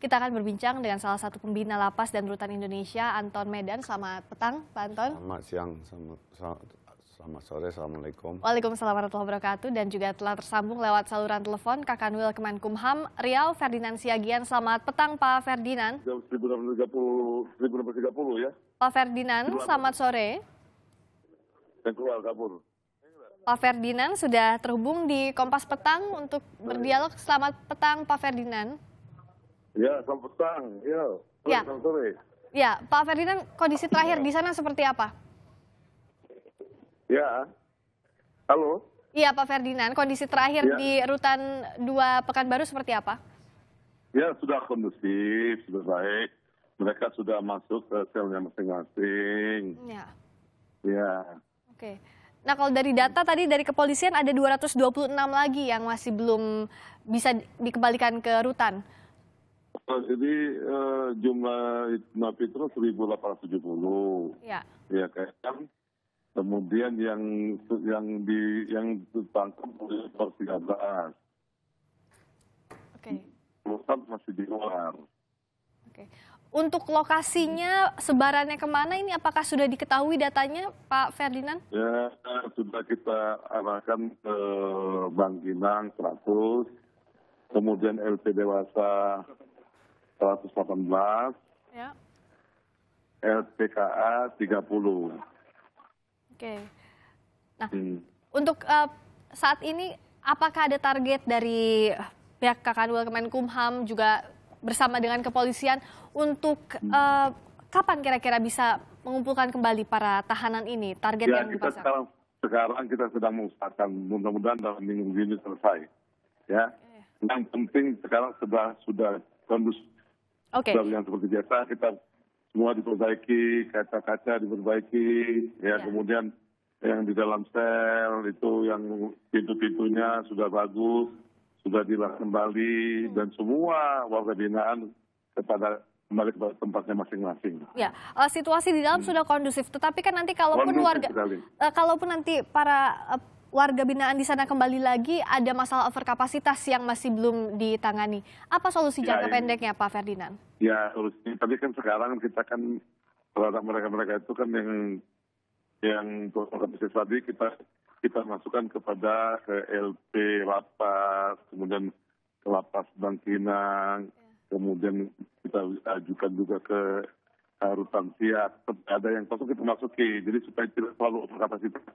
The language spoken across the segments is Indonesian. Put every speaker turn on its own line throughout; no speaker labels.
Kita akan berbincang dengan salah satu pembina lapas dan rutan Indonesia, Anton Medan. Selamat petang, Pak Anton.
Selamat siang, selamat sore, Assalamualaikum.
Waalaikumsalam warahmatullahi wabarakatuh. Dan juga telah tersambung lewat saluran telepon Kakanwil Kemenkumham, Riau, Ferdinand Siagian. Selamat petang, Pak Ferdinand.
1630 ya.
Pak Ferdinand, selamat sore.
Dan keluar kabur.
Pak Ferdinand sudah terhubung di Kompas Petang untuk berdialog. Selamat petang, Pak Ferdinand.
Ya, selamat petang.
Ya.
Selamat sore.
Ya, Pak Ferdinand, kondisi terakhir di sana seperti apa?
Ya. Halo.
Iya, Pak Ferdinand, kondisi terakhir di rutan 2 Pekanbaru seperti apa?
Ya, sudah kondusif, sudah baik. Mereka sudah masuk ke selnya masing-masing.
Ya.
Ya.
Oke. Nah, kalau dari data tadi dari kepolisian ada 226 lagi yang masih belum bisa dikembalikan ke rutan.
Jadi jumlah napi itu 1.870.
Ya.
Ya kan. Kemudian yang ditangkap oleh 13.
Oke.
Pusat masih di luar.
Oke. Untuk lokasinya sebarannya kemana ini? Apakah sudah diketahui datanya, Pak Ferdinand?
Ya, sudah kita arahkan ke Bangkinang 100, kemudian LP Dewasa 118,
Ya.
LPKA 30.
Oke. Nah, untuk saat ini apakah ada target dari pihak Kakanwil Kemenkumham juga bersama dengan kepolisian untuk kapan kira-kira bisa mengumpulkan kembali para tahanan ini? Target
Ya,
yang
kita
dipasang.
sekarang kita sedang mengusahakan, mudah-mudahan dalam minggu ini selesai. Ya, yang penting sekarang sudah kondusif.
Oke.
Yang seperti biasa kita semua diperbaiki, kaca-kaca diperbaiki, ya kemudian yang di dalam sel itu yang pintu-pintunya sudah bagus, sudah dilakukan kembali dan semua warga binaan kembali ke tempatnya masing-masing.
Ya, situasi di dalam sudah kondusif, tetapi kan nanti kalaupun nanti para warga binaan di sana kembali lagi ada masalah overkapasitas yang masih belum ditangani. Apa solusi jangka pendeknya, Pak Ferdinand?
Ya, solusinya tapi kan sekarang kita kan terhadap mereka itu kan yang overkapasitas tadi kita masukkan kepada ke LP Lapas, kemudian ke Lapas Bangkinang, kemudian kita ajukan juga ke Rutan Siak. Ada yang kosong kita masuki, jadi supaya tidak selalu overkapasitas.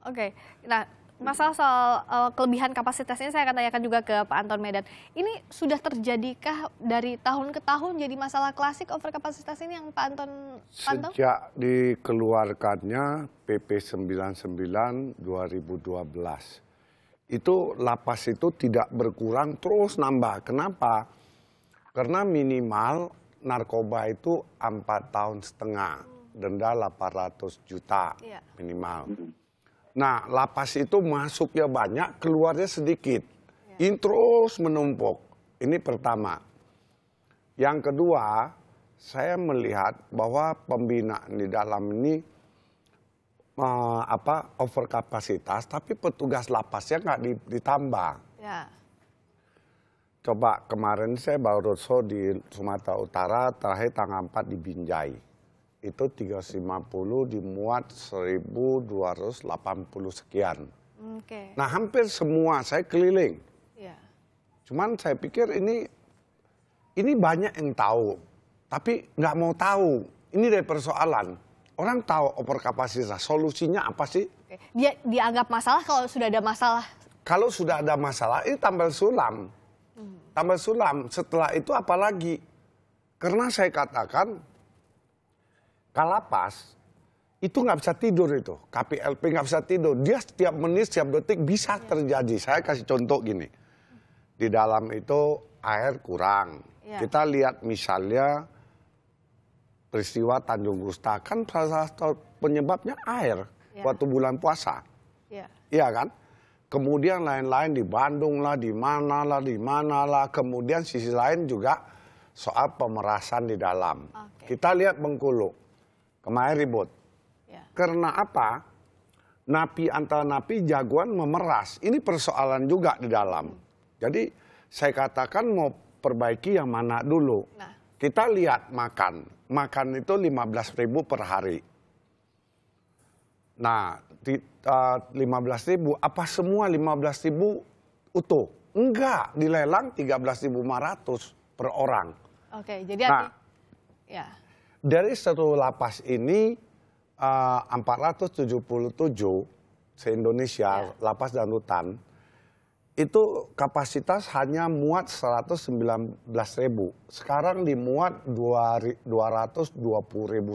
Oke, nah masalah soal kelebihan kapasitas ini saya akan tanyakan juga ke Pak Anton Medan. Ini sudah terjadikah dari tahun ke tahun jadi masalah klasik overkapasitas ini yang Pak Anton pantau?
Sejak dikeluarkannya PP 99 2012, itu lapas itu tidak berkurang terus nambah. Kenapa? Karena minimal narkoba itu 4,5 tahun, denda 800 juta minimal. Nah, lapas itu masuknya banyak, keluarnya sedikit. Ini terus menumpuk. Ini pertama. Yang kedua, saya melihat bahwa pembinaan di dalam ini overkapasitas, tapi petugas lapasnya nggak ditambah. Ya. Coba kemarin saya baru di Sumatera Utara, terakhir tanggal 4 di Binjai. Itu 350 dimuat 1.280 sekian. Nah, hampir semua saya keliling. Cuman saya pikir ini banyak yang tahu, tapi nggak mau tahu. Ini dari persoalan. Orang tahu overkapasitas, solusinya apa sih?
Dia dianggap masalah kalau sudah ada masalah.
Kalau sudah ada masalah, ini tambal sulam. Tambal sulam, setelah itu apa lagi? Karena saya katakan, Kalapas itu nggak bisa tidur itu, KPLP nggak bisa tidur. Dia setiap menit, setiap detik bisa terjadi. Saya kasih contoh gini, di dalam itu air kurang. Kita lihat misalnya peristiwa Tanjung Gusta, kan salah satu penyebabnya air waktu bulan puasa, iya kan? Kemudian lain-lain di Bandung lah, di mana lah. Kemudian sisi lain juga soal pemerasan di dalam. Kita lihat Bengkulu. Kemarin ribut. Karena apa? Napi antara napi jagoan memeras. Ini persoalan juga di dalam. Jadi saya katakan mau perbaiki yang mana dulu.
Nah.
Kita lihat makan itu 15.000 per hari. Nah, 15.000, apa semua 15.000 utuh? Enggak, dilelang 13.500 per orang.
Oke, jadi ya.
Dari satu lapas ini 477 se-Indonesia, lapas dan rutan, itu kapasitas hanya muat 119.000. Sekarang dimuat 220.000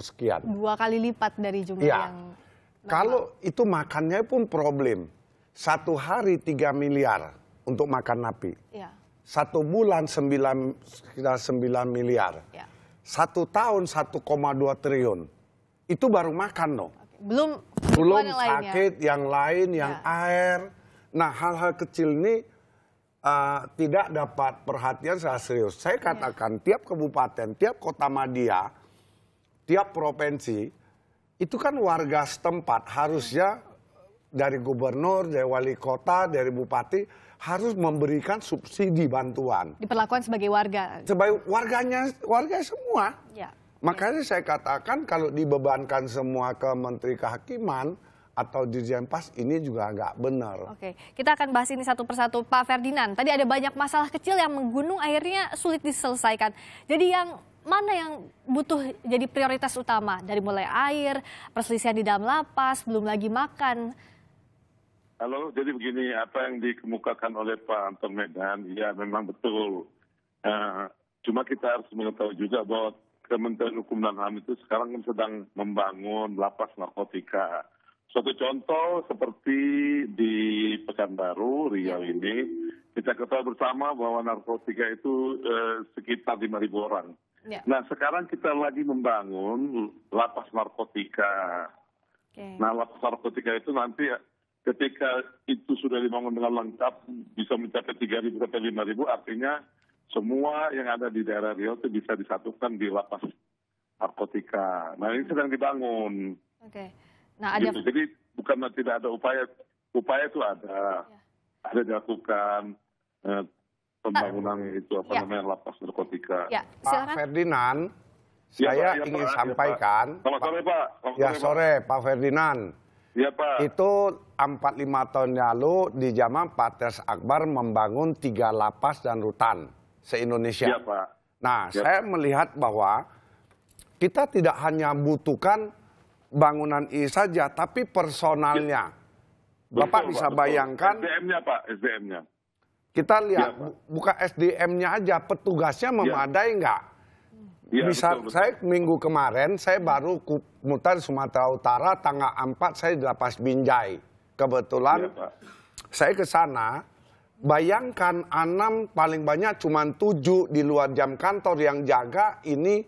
sekian.
2 kali lipat dari jumlah
ya.
yang...
Kalau itu makannya pun problem. 1 hari 3 miliar untuk makan napi.
Ya.
1 bulan sekitar 9 miliar.
Ya.
1 tahun 1,2 triliun. Itu baru makan loh.
Belum
yang sakit, yang lain, yang air. Nah, hal-hal kecil ini tidak dapat perhatian secara serius. Saya katakan tiap kabupaten, tiap kota madya, tiap provinsi, itu kan warga setempat harusnya dari gubernur, dari wali kota, dari bupati, harus memberikan subsidi bantuan.
Diperlakukan sebagai warga.
Sebagai warga semua.
Ya.
Makanya saya katakan kalau dibebankan semua ke Menteri Kehakiman, atau Dirjen Pas, ini juga nggak benar.
Oke, kita akan bahas ini satu persatu. Pak Ferdinand, tadi ada banyak masalah kecil yang menggunung akhirnya sulit diselesaikan. Jadi yang mana yang butuh jadi prioritas utama? Dari mulai air, perselisihan di dalam lapas, belum lagi makan.
Halo, jadi begini, apa yang dikemukakan oleh Pak Anton Medan, ya memang betul. Cuma kita harus mengetahui juga bahwa Kementerian Hukum dan HAM itu sekarang sedang membangun lapas narkotika. Suatu contoh seperti di Pekanbaru, Riau ini, kita ketahui bersama bahwa narkotika itu sekitar 5.000 orang. Ya. Nah, sekarang kita lagi membangun lapas narkotika. Nah, lapas narkotika itu nanti ketika itu sudah dibangun dengan lengkap, bisa mencapai 3.000 sampai 5.000, artinya semua yang ada di daerah Riau itu bisa disatukan di lapas narkotika. Nah, ini sedang dibangun.
Nah, ada...
gitu. Jadi bukan tidak ada upaya itu ada dilakukan pembangunan itu namanya lapas narkotika.
Pak Ferdinand, saya ingin sampaikan.
Selamat sore Pak.
Sore Pak Ferdinand.
Iya Pak.
Itu 4-5 tahun lalu di zaman Pak Ters Akbar membangun 3 lapas dan rutan se-Indonesia.
Iya Pak.
Nah, saya melihat bahwa kita tidak hanya butuhkan bangunan ini saja, tapi personalnya. Bapak bisa bayangkan.
SDM-nya Pak, SDM-nya.
Kita lihat, bukan SDM-nya aja, petugasnya memadai nggak?
Ya,
bisa,
betul.
Saya minggu kemarin, saya baru mutar Sumatera Utara, tanggal 4 saya di Lapas Binjai. Kebetulan saya ke sana, bayangkan 6 paling banyak cuma 7 di luar jam kantor yang jaga ini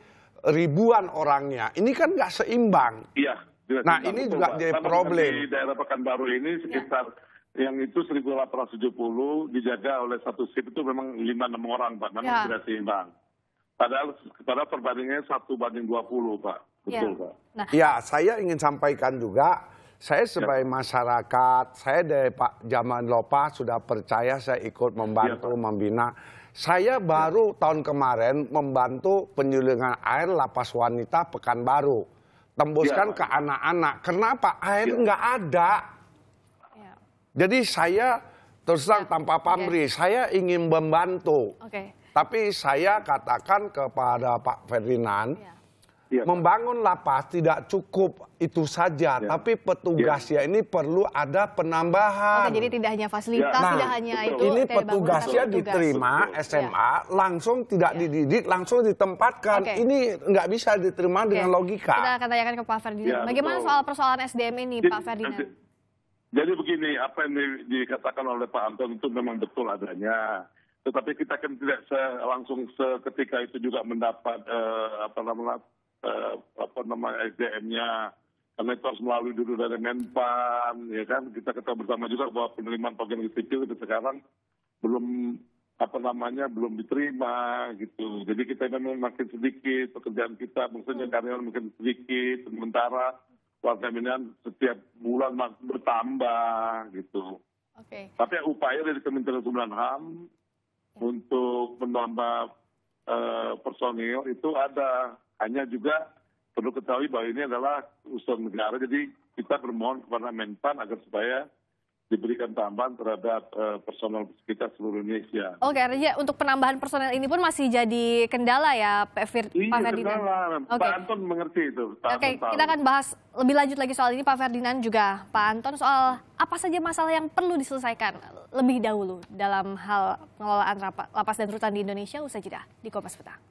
ribuan orangnya. Ini kan nggak seimbang.
Iya.
Nah, ini juga jadi problem.
Di daerah Pekanbaru ini sekitar yang itu 1.870 dijaga oleh satu shift itu memang 5-6 orang, Pak. Memang tidak seimbang. Padahal perbandingannya 1:20, Pak. Betul, Pak.
Nah, ya, saya ingin sampaikan juga, saya sebagai masyarakat, saya dari Pak Jaman Lopa sudah percaya saya ikut membantu, membina. Saya baru tahun kemarin membantu penyulingan air lapas wanita Pekanbaru. Tembuskan ke anak-anak. Kenapa? Air nggak ada. Jadi saya terus terang tanpa pamrih, saya ingin membantu. Tapi saya katakan kepada Pak Ferdinand, membangun lapas tidak cukup itu saja, tapi petugasnya ini perlu ada penambahan.
Jadi tidak hanya fasilitas, tidak hanya itu.
Ini petugasnya diterima SMA, langsung tidak dididik, langsung ditempatkan. Ini nggak bisa diterima dengan logika.
Kita akan tanyakan ke Pak Ferdinand. Bagaimana soal persoalan SDM ini, Pak Ferdinand?
Jadi begini, apa yang dikatakan oleh Pak Anton itu memang betul adanya. Tetapi kita kan tidak langsung seketika itu juga mendapat SDM-nya, karena itu harus melalui dulu dari Menpan, ya kan. Kita ketahui bersama juga bahwa penerimaan pegawai sipil itu sekarang belum belum diterima gitu. Jadi kita memang makin sedikit pekerjaan kita, maksudnya karyawan makin sedikit, sementara warga binaan setiap bulan bertambah gitu. Tapi upaya dari Kementerian Hukum dan HAM untuk menambah personil itu ada. Hanya juga perlu ketahui bahwa ini adalah urusan negara, jadi kita bermohon kepada Menpan agar supaya diberikan tambahan terhadap personel kita seluruh Indonesia.
Oke, artinya untuk penambahan personel ini pun masih jadi kendala ya, Pak
Iya,
Ferdinand?
kendala.
Oke.
Pak Anton mengerti itu.
Oke, kita akan bahas lebih lanjut lagi soal ini, Pak Ferdinand juga Pak Anton, soal apa saja masalah yang perlu diselesaikan lebih dahulu dalam hal pengelolaan lapas dan rutan di Indonesia. Usai jeda di Kompas Petang.